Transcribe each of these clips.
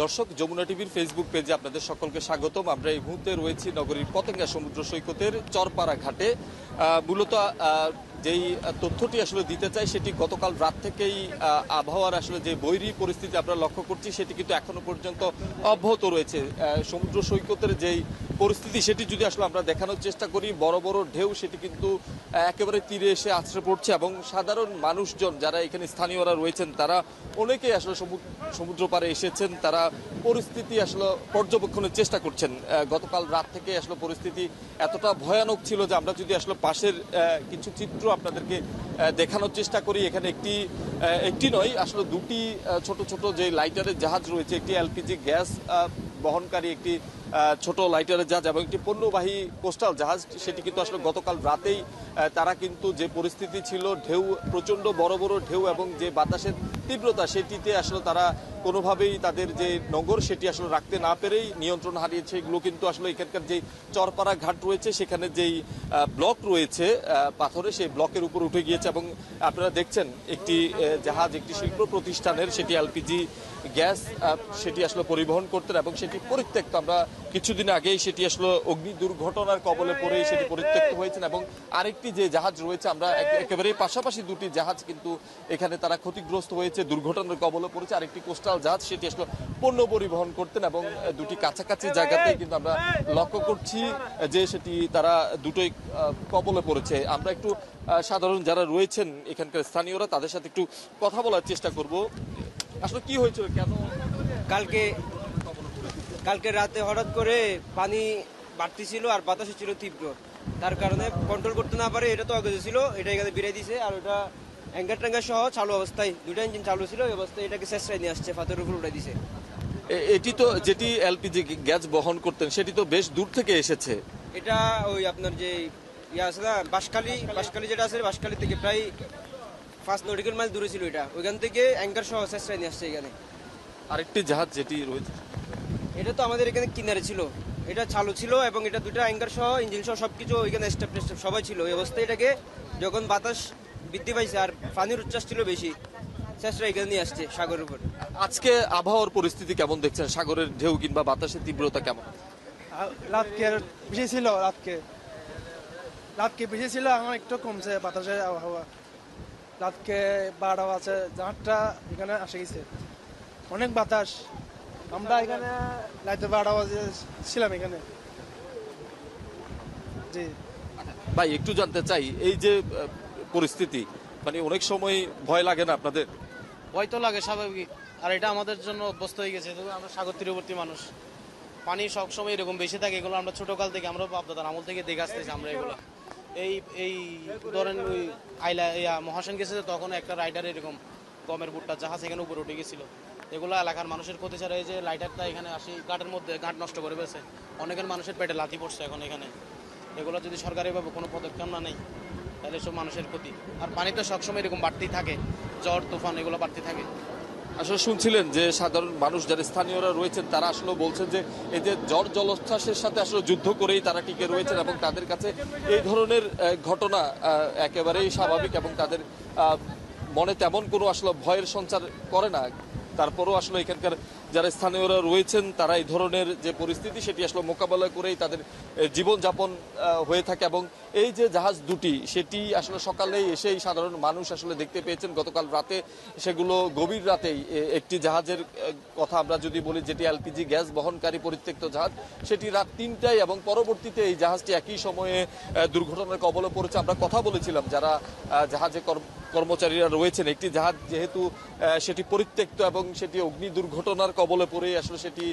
দর্শক, যমুনা টিভির ফেসবুক পেজে আপনাদের সকলকে স্বাগতম। আমরা এই মুহূর্তে রয়েছি নগরীর পতেঙ্গা সমুদ্র সৈকতের চরপাড়া ঘাটে। মূলত যেই তথ্যটি আসলে দিতে চাই সেটি গতকাল রাত থেকেই আবহাওয়ার আসলে যে বৈরী পরিস্থিতি আমরা লক্ষ্য করছি সেটি কিন্তু এখনো পর্যন্ত অব্যাহত রয়েছে। সমুদ্র সৈকতের যেই পরিস্থিতি সেটি যদি আসলে আমরা দেখানোর চেষ্টা করি, বড় বড় ঢেউ সেটি কিন্তু একেবারে তীরে এসে আছড়ে পড়ছে এবং সাধারণ মানুষজন যারা এখানে স্থানীয়রা রয়েছেন তারা অনেকেই আসলে সমুদ্র পাড়ে এসেছেন। তারা পরিস্থিতি আসলে পর্যবেক্ষণের চেষ্টা করছেন। গতকাল রাত থেকে আসলে পরিস্থিতি এতটা ভয়ানক ছিল যে আমরা যদি আসলে পাশের কিছু চিত্র আপনাদেরকে দেখানোর চেষ্টা করি, এখানে একটি নয় আসলে দুটি ছোট ছোট যে লাইটারের জাহাজ রয়েছে, একটি এলপিজি গ্যাস বহনকারী একটি ছোট লাইটারের জাহাজ এবং একটি পণ্যবাহী কোস্টাল জাহাজ, সেটি কিন্তু আসলে গতকাল রাতেই তারা কিন্তু যে পরিস্থিতি ছিল, ঢেউ প্রচণ্ড বড় বড় ঢেউ এবং যে বাতাসের তীব্রতা সেটিতে আসলে তারা কোনোভাবেই তাদের যে নগর সেটি আসলে রাখতে না পেরেই নিয়ন্ত্রণ হারিয়েছে। এগুলো কিন্তু আসলে এখানকার যেই চরপাড়া ঘাট রয়েছে সেখানে যেই ব্লক রয়েছে পাথরে, সেই ব্লকের উপর উঠে গিয়েছে এবং আপনারা দেখছেন একটি জাহাজ একটি শিল্প প্রতিষ্ঠানের, সেটি এলপিজি গ্যাস সেটি আসলে পরিবহন করতেন এবং সেটি পরিত্যক্ত। আমরা কিছুদিন আগেই সেটি আসলে অগ্নি দুর্ঘটনার কবলে পড়েই সেটি পরিত্যক্ত হয়েছেন এবং আরেকটি যে জাহাজ রয়েছে, আমরা একেবারেই পাশাপাশি দুটি জাহাজ কিন্তু এখানে তারা ক্ষতিগ্রস্ত হয়েছে, দুর্ঘটনার কবলে পড়েছে। আরেকটি কোস্টাল জাহাজ সেটি আসলে পণ্য পরিবহন করতেন এবং দুটি কাছাকাছি জায়গাতেই কিন্তু আমরা লক্ষ্য করছি যে সেটি তারা দুটোই কবলে পড়েছে। আমরা একটু সাধারণ যারা রয়েছেন এখানকার স্থানীয়রা তাদের সাথে একটু কথা বলার চেষ্টা করব। আসলে কি হয়েছিল, কেন কালকে রাতে হঠাৎ করে পানি বাড়তেছিল আর বাতাসে ছিল তীব্র, তার কারণে কন্ট্রোল করতে না পারে এটা তো আগে ছিল, এটা এখানে বিরাই দিছে। আর ওটা অ্যাঙ্গার ট্যাঙ্গার সহ চালু অবস্থায় দুইটা ইঞ্জিন চালু ছিল, এই অবস্থায় এটাকে শেষরাই নিয়ে আসছে, ফাতের উপর উঠাই দিছে। এটি তো যেটি এলপিজি গ্যাস বহন করতেন সেটি তো বেশ দূর থেকে এসেছে। এটা ওই আপনার যে ইয়ে আছে না, বাঁশখালী যেটা আছে, বাঁশখালী থেকে প্রায় 5 নটিক্যাল মাইল দূরে ছিল এটা, ওইখান থেকে অ্যাঙ্গার সহ শেষরাই নিয়ে আসছে এখানে। আরেকটি জাহাজ যেটি রয়েছে এটা তো আমাদের এখানে কিনারে ছিল, এটা চালু ছিল এবং এটা দুটো অ্যাঙ্গার সহ ইঞ্জিন সহ সবকিছু ওইখানে স্টেপ সবাই ছিল। এই অবস্থায় এটাকে যখন বাতাস বৃদ্ধি পাইছে আর পানির উচ্ছ্বাস ছিল বেশি, শেষরা এখানে নিয়ে আসছে সাগরের উপর। আজকে আবহাওয়ার পরিস্থিতি কেমন দেখছেন? সাগরের ঢেউ কিংবা বাতাসের তীব্রতা কেমন? রাতকে বেশি ছিল, রাতকে বেশি ছিল, এখন একটু কমছে বাতাসের আবহাওয়া। রাতকে 12 আছে, জাহাজটা এখানে আসে গেছে, অনেক বাতাস। আমরা এখানে রাতে 12 বাজে ছিলাম এখানে। জি ভাই, একটু জানতে চাই এই যে পরিস্থিতি, মানে অনেক সময় ভয় লাগে না আপনাদের? ভয় তো লাগে, স্বাভাবিক। আর এটা আমাদের জন্য অভ্যস্ত হয়ে গেছে, আমরা সাগর তীরবর্তী মানুষ, পানি সবসময় এরকম বেশি থাকে। এগুলো আমরা ছোটকাল থেকে, আমরা বাপদাদার আমল থেকে দেখে আসতেছি আমরা এগুলো। এই ধরেন ওই মহাসেন গেছে তখন একটা রাইডার এরকম গমের ভুট্টা জাহাজ এখানে উপরে উঠে গেছিল। এগুলো এলাকার মানুষের ক্ষতি ছাড়া, এই যে লাইটারটা এখানে আসি ঘাটের মধ্যে ঘাট নষ্ট করে ফেলছে, অনেকের মানুষের পেটে লাথি পড়ছে এখন এখানে। এগুলো যদি সরকারিভাবে কোনো পদক্ষেপ না নেয় তাহলে সব মানুষের ক্ষতি। আর পানি তো সবসময় এরকম বাড়তেই থাকে, ঝড় তুফান এগুলো বাড়তে থাকে। আসলে শুনছিলেন যে সাধারণ মানুষ যারা স্থানীয়রা রয়েছেন তারা আসলে বলছেন যে এই যে ঝড় জলোচ্ছ্বাসের সাথে আসলে যুদ্ধ করেই তারা টিকে রয়েছেন এবং তাদের কাছে এই ধরনের ঘটনা একেবারেই স্বাভাবিক এবং তাদের মনে তেমন কোনো আসলে ভয়ের সঞ্চার করে না। তারপরও আসলে এখানকার যারা স্থানীয়রা রয়েছেন তারা এই ধরনের যে পরিস্থিতি সেটি আসলে মোকাবেলা করেই তাদের জীবনযাপন হয়ে থাকে। এবং এই যে জাহাজ দুটি সেটি আসলে সকালেই এসেই সাধারণ মানুষ আসলে দেখতে পেয়েছেন গতকাল রাতে, সেগুলো গভীর রাতেই। একটি জাহাজের কথা আমরা যদি বলি, যেটি এলপিজি গ্যাস বহনকারী পরিত্যক্ত জাহাজ, সেটি রাত 3টায় এবং পরবর্তীতে এই জাহাজটি একই সময়ে দুর্ঘটনার কবলে পড়েছে। আমরা কথা বলেছিলাম যারা জাহাজে কর্মচারীরা রয়েছেন, একটি জাহাজ যেহেতু সেটি পরিত্যক্ত এবং সেটি অগ্নি দুর্ঘটনার কবলে পড়ে আসলে সেটি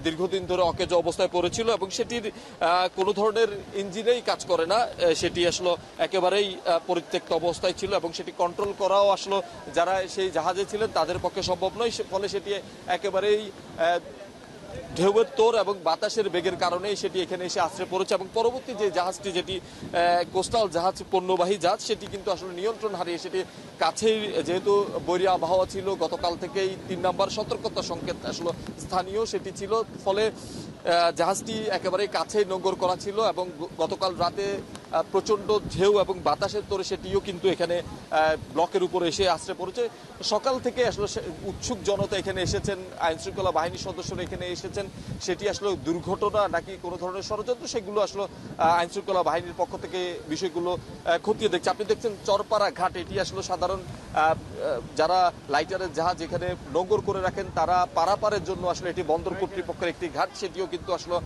দীর্ঘদিন ধরে অকেজ অবস্থায় পড়েছিল এবং সেটির কোনো ধরনের ইঞ্জিনেই কাজ করে না, সেটি আসলে একেবারেই পরিত্যক্ত অবস্থায় ছিল এবং সেটি কন্ট্রোল করাও আসলে যারা সেই জাহাজে ছিলেন তাদের পক্ষে সম্ভব নয়। ফলে সেটি একেবারেই ঢেউয়ের তোর এবং বাতাসের বেগের কারণেই সেটি এখানে এসে আশ্রয় পড়েছে এবং পরবর্তী যে জাহাজটি, যেটি কোস্টাল জাহাজ পণ্যবাহী জাহাজ, সেটি কিন্তু আসলে নিয়ন্ত্রণ হারিয়ে সেটি কাছেই, যেহেতু বৈরী আবহাওয়া ছিল গতকাল থেকেই 3 নম্বর সতর্কতা সংকেত আসলে স্থানীয় সেটি ছিল, ফলে জাহাজটি একেবারে কাছেই নোঙর করা ছিল এবং গতকাল রাতে প্রচন্ড ঢেউ এবং বাতাসের তোড়ে সেটিও কিন্তু এখানে ব্লকের উপরে এসে আশ্রয় পড়েছে। সকাল থেকে আসলে উৎসুক জনতা এখানে এসেছেন, আইন শৃঙ্খলা বাহিনীর সদস্যরা এখানে এসেছেন। সেটি আসলে দুর্ঘটনা নাকি কোনো ধরনের ষড়যন্ত্র, সেগুলো আসলে আইন শৃঙ্খলা বাহিনীর পক্ষ থেকে বিষয়গুলো খতিয়ে দেখছে। আপনি দেখছেন চরপাড়া ঘাট, এটি আসলে সাধারণ যারা লাইটারের জাহাজ এখানে নোঙর করে রাখেন তারা পারাপারের জন্য আসলে এটি বন্দর কর্তৃপক্ষের একটি ঘাট, সেটিও কিন্তু আসলে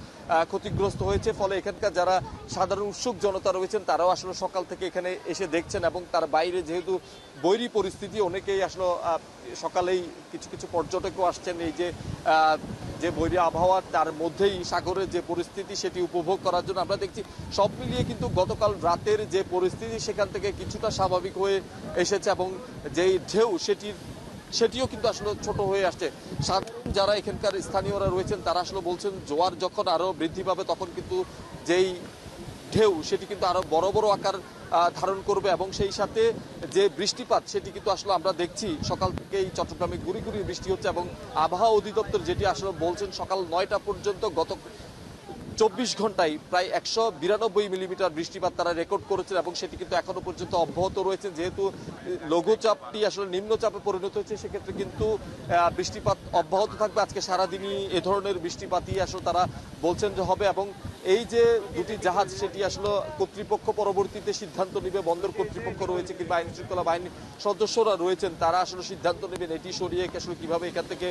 ক্ষতিগ্রস্ত হয়েছে। ফলে এখানকার যারা সাধারণ উৎসুক জনতা রয়েছেন তারাও আসলে সকাল থেকে এখানে এসে দেখছেন এবং তার বাইরে যেহেতু বৈরী পরিস্থিতি, অনেকেই আসলে সকালেই কিছু কিছু পর্যটকও আসছেন এই যে বৈরী আবহাওয়া তার মধ্যেই সাগরের যে পরিস্থিতি সেটি উপভোগ করার জন্য। আমরা দেখছি সব মিলিয়ে কিন্তু গতকাল রাতের যে পরিস্থিতি সেখান থেকে কিছুটা স্বাভাবিক হয়ে এসেছে এবং যেই ঢেউ সেটিও কিন্তু আসলে ছোট হয়ে আসছে। সাধারণ যারা এখানকার স্থানীয়রা রয়েছেন তারা আসলে বলছেন জোয়ার যখন আরো বৃদ্ধি পাবে তখন কিন্তু যেই ঢেউ সেটি কিন্তু আরো বড় বড় আকার ধারণ করবে এবং সেই সাথে যে বৃষ্টিপাত সেটি কিন্তু আসলে আমরা দেখছি সকাল থেকেই চট্টগ্রামে গুড়ি গুড়ি বৃষ্টি হচ্ছে এবং আবহাওয়া অধিদপ্তর যেটি আসলে বলছেন সকাল 9টা পর্যন্ত গত 24 ঘন্টায় প্রায় 192 মিলিমিটার বৃষ্টিপাত তারা রেকর্ড করেছেন এবং সেটি কিন্তু এখনো পর্যন্ত অব্যাহত রয়েছে। যেহেতু লঘুচাপটি আসলে নিম্নচাপে পরিণত হয়েছে সেক্ষেত্রে কিন্তু বৃষ্টিপাত অব্যাহত থাকবে। আজকে সারাদিনই এ ধরনের বৃষ্টিপাতই আসলে তারা বলছেন যে হবে এবং এই যে দুটি জাহাজ সেটি আসলে কর্তৃপক্ষ পরবর্তীতে সিদ্ধান্ত নেবে, বন্দর কর্তৃপক্ষ রয়েছে কিংবা আইন শৃঙ্খলা বাহিনীর সদস্যরা রয়েছেন তারা আসলে সিদ্ধান্ত নেবেন এটি সরিয়ে আসলে কিভাবে এখান থেকে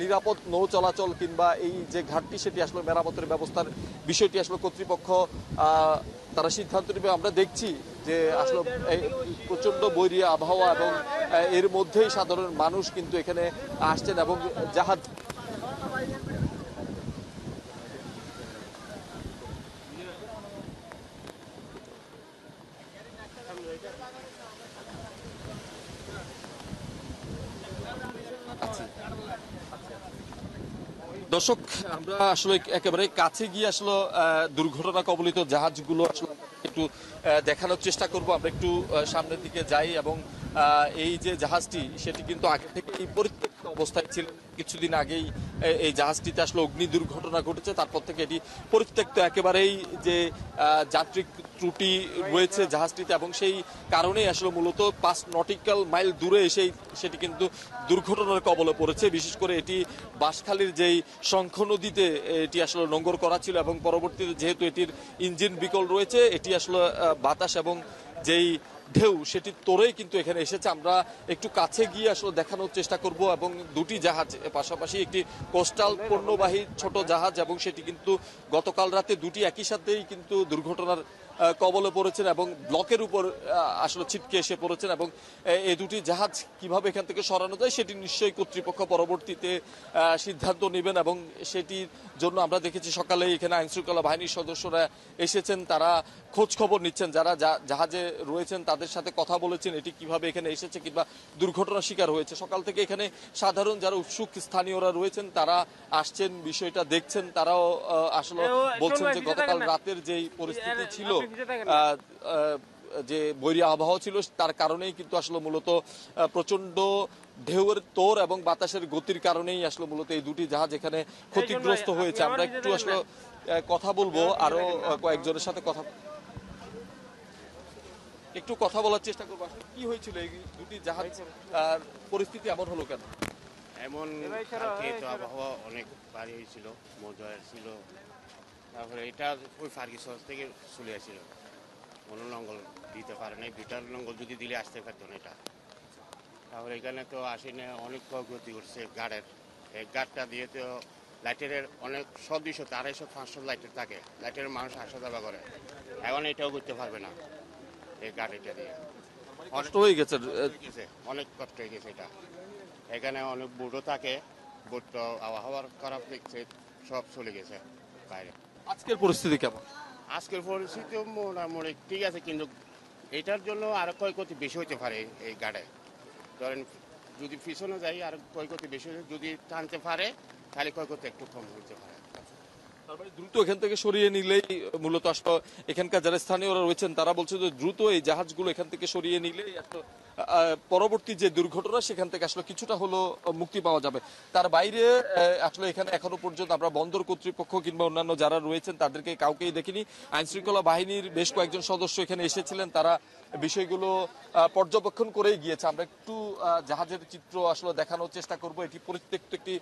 নিরাপদ নৌ চলাচল কিংবা এই যে ঘাটটি সেটি আসলে মেরামতের ব্যবস্থার বিষয়টি আসলে কর্তৃপক্ষ তারা সিদ্ধান্ত নেবে। আমরা দেখছি যে আসলে প্রচন্ড বৈরী আবহাওয়া এবং এর মধ্যেই সাধারণ মানুষ কিন্তু এখানে আসছেন এবং জাহাজ দর্শক আমরা আসলে একেবারে কাছে গিয়ে আসলে দুর্ঘটনা কবলিত জাহাজগুলো আসলে একটু দেখানোর চেষ্টা করব। আমরা একটু সামনের দিকে যাই এবং এই যে জাহাজটি সেটি কিন্তু আগে থেকে পরিত্যক্ত অবস্থায় ছিল। কিছুদিন আগেই এই জাহাজটিতে আসলে অগ্নি দুর্ঘটনা ঘটেছে, তারপর থেকে এটি পরিত্যক্ত একেবারেই যে যাত্রিক ত্রুটি রয়েছে জাহাজটিতে এবং সেই কারণেই আসলে মূলত 5 নটিক্যাল মাইল দূরে এসেই সেটি কিন্তু দুর্ঘটনার কবলে পড়েছে। বিশেষ করে এটি বাঁশখালীর যেই শঙ্খ নদীতে এটি আসলে নোঙর করা ছিল এবং পরবর্তীতে যেহেতু এটির ইঞ্জিন বিকল রয়েছে এটি আসলে বাতাস এবং যেই ঢেউ সেটি তোড়েই কিন্তু এখানে এসেছে। আমরা একটু কাছে গিয়ে আসলে দেখানোর চেষ্টা করব এবং দুটি জাহাজ পাশাপাশি একটি কোস্টাল পণ্যবাহী ছোট জাহাজ এবং সেটি কিন্তু গতকাল রাতে দুটি একই সাথেই কিন্তু দুর্ঘটনার কবলে পড়েছেন এবং ব্লকের উপর আসলে ছিটকে এসে পড়েছেন এবং এই দুটি জাহাজ কিভাবে এখান থেকে সরানো যায় সেটি নিশ্চয়ই কর্তৃপক্ষ পরবর্তীতে সিদ্ধান্ত নেবেন এবং সেটির জন্য আমরা দেখেছি সকালে এখানে আইন শৃঙ্খলা বাহিনীর সদস্যরা এসেছেন, তারা খোঁজ খবর নিচ্ছেন, যারা জাহাজে রয়েছেন তাদের সাথে কথা বলেছেন এটি কিভাবে এখানে এসেছে কিংবা দুর্ঘটনার শিকার হয়েছে। সকাল থেকে এখানে সাধারণ যারা উৎসুক স্থানীয়রা রয়েছেন তারা আসছেন, বিষয়টা দেখছেন, তারাও আসলে বলছেন যে গতকাল রাতের যেই পরিস্থিতি ছিল যে বৈরী আবহাওয়া ছিল তার কারণেই কিন্তু আসলে মূলত প্রচন্ড ঢেউয়ের তোড় এবং বাতাসের গতির কারণেই আসলে মূলত এই দুটি জাহাজ এখানে ক্ষতিগ্রস্ত হয়েছে। আমরা একটু আসলে কথা বলবো, আরো কয়েকজনের সাথে একটু কথা বলার চেষ্টা করবো। আসলে কি হয়েছিল এই দুটি জাহাজ পরিস্থিতি এমন হলো কেন? এমন কালকে তো আবহাওয়া অনেক ভারী হয়েছিল, মজা ছিল। তারপরে এটা ওই ফার্গিসন থেকে চলে আসছিল, কোনো লঙ্গল দিতে পারে নাই, দুইটার লঙ্গল যদি দিলে আসতে পারতো না এটা। তারপরে এখানে তো আসেনি, অনেক ক্ষয়ক্ষতি করছে গাড়ের। এই গাড়টা দিয়ে তো লাইটের অনেক 100-200 250 500 লাইটের থাকে, লাইটের মানুষ আসা যাওয়া করে, এখন এটাও করতে পারবে না এই গাড়িটা দিয়ে। কষ্ট হয়ে গেছে, অনেক কষ্ট হয়ে গেছে এটা। এখানে অনেক বোটও থাকে, বোট তো আবহাওয়ার খারাপ দেখছে, সব চলে গেছে বাইরে। আজকের পরিস্থিতি কেমন? আজকের পরিস্থিতি মোটামুটি ঠিক আছে, কিন্তু এটার জন্য আরো ক্ষয়ক্ষতি বেশি হতে পারে। এই গাড়ে ধরেন যদি পিছনে যাই আর ক্ষয়ক্ষতি বেশি, যদি টানতে পারে তাহলে ক্ষয়ক্ষতি একটু কম হতে পারে। তারপরে দ্রুত এখান থেকে সরিয়ে নিলেই মূলত আসলে এখানকার যারা স্থানীয়রা রয়েছেন তারা বলছে যে দ্রুত এই জাহাজগুলো এখান থেকে সরিয়ে নিলেই আসলে পরবর্তী যে দুর্ঘটনা সেখান থেকে আসলে কিছুটা হলো মুক্তি পাওয়া যাবে। তার বাইরে আসলে এখানে এখনো পর্যন্ত আমরা বন্দর কর্তৃপক্ষ কিংবা অন্যান্য যারা রয়েছেন তাদেরকে কাউকেই দেখিনি। আইন শৃঙ্খলা বাহিনীর বেশ কয়েকজন সদস্য এখানে এসেছিলেন, তারা বিষয়গুলো পর্যবেক্ষণ করেই গিয়েছে। আমরা একটু জাহাজের চিত্র আসলে দেখানোর চেষ্টা করব। এটি পরিত্যক্ত একটি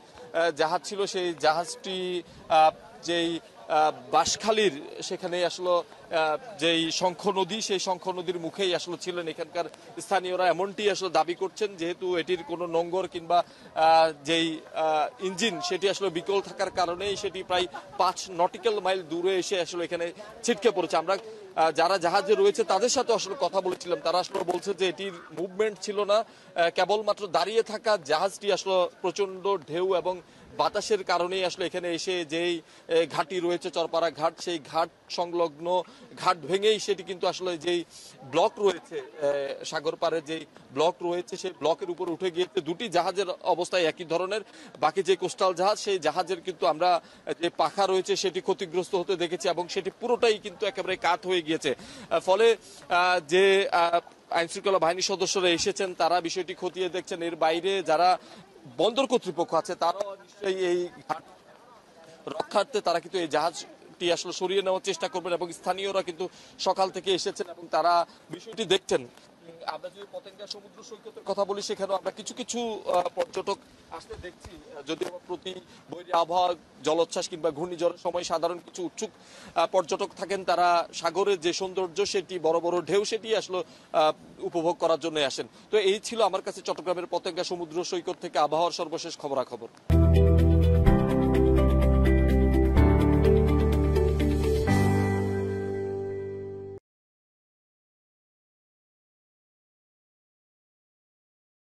জাহাজ ছিল, সেই জাহাজটি যেই বাঁশখালীর সেখানে আসলে যেই শঙ্খ নদী, সেই শঙ্খ নদীর মুখেই আসলে ছিলেন এখানকার স্থানীয়রা, এমনটি আসলে দাবি করছেন। যেহেতু এটির কোনো নোঙ্গর কিংবা যেই ইঞ্জিন সেটি আসলে বিকল থাকার কারণেই সেটি প্রায় 5 নটিক্যাল মাইল দূরে এসে আসলে এখানে ছিটকে পড়েছে। আমরা যারা জাহাজে রয়েছে তাদের সাথে আসলে কথা বলেছিলাম, তারা আসলে বলছে যে এটির মুভমেন্ট ছিল না, কেবলমাত্র দাঁড়িয়ে থাকা জাহাজটি আসলে প্রচন্ড ঢেউ এবং বাতাসের কারণেই আসলে এখানে এসে যেই ঘাটি রয়েছে চরপাড়া ঘাট, সেই ঘাট সংলগ্ন ঘাট ভেঙেই সেটি কিন্তু আসলে যেই ব্লক রয়েছে সাগর পাড়ে যেই ব্লক রয়েছে সেই ব্লকের উপর উঠে গিয়েছে। দুটি জাহাজের অবস্থায় একই ধরনের, বাকি যে কোস্টাল জাহাজ সেই জাহাজের কিন্তু আমরা যে পাখা রয়েছে সেটি ক্ষতিগ্রস্ত হতে দেখেছি এবং সেটি পুরোটাই কিন্তু একেবারে কাত হয়ে গিয়েছে। ফলে যে আইন শৃঙ্খলা বাহিনীর সদস্যরা এসেছেন তারা বিষয়টি খতিয়ে দেখছেন। এর বাইরে যারা বন্দর কর্তৃপক্ষ আছে তারাও নিশ্চয়ই এই ঘাট রক্ষার্থে তারা কিন্তু এই জাহাজটি আসলে সরিয়ে নেওয়ার চেষ্টা করবেন এবং স্থানীয়রা কিন্তু সকাল থেকে এসেছেন এবং তারা বিষয়টি দেখছেন। আমরা যদি পতেঙ্গা সমুদ্র সৈকতের কথা বলি, সেখানেও আমরা কিছু কিছু পর্যটক আসতে দেখছি, যদিও প্রতি বৈরী আবহাওয়া, জলোচ্ছ্বাস কিংবা ঘূর্ণিঝড়ের সময় সাধারণ কিছু উৎসুক পর্যটক থাকেন, তারা সাগরের যে সৌন্দর্য সেটি বড় বড় ঢেউ সেটি আসলে উপভোগ করার জন্য আসেন। তো এই ছিল আমার কাছে চট্টগ্রামের পতেঙ্গা সমুদ্র সৈকত থেকে আবহাওয়ার সর্বশেষ খবরাখবর।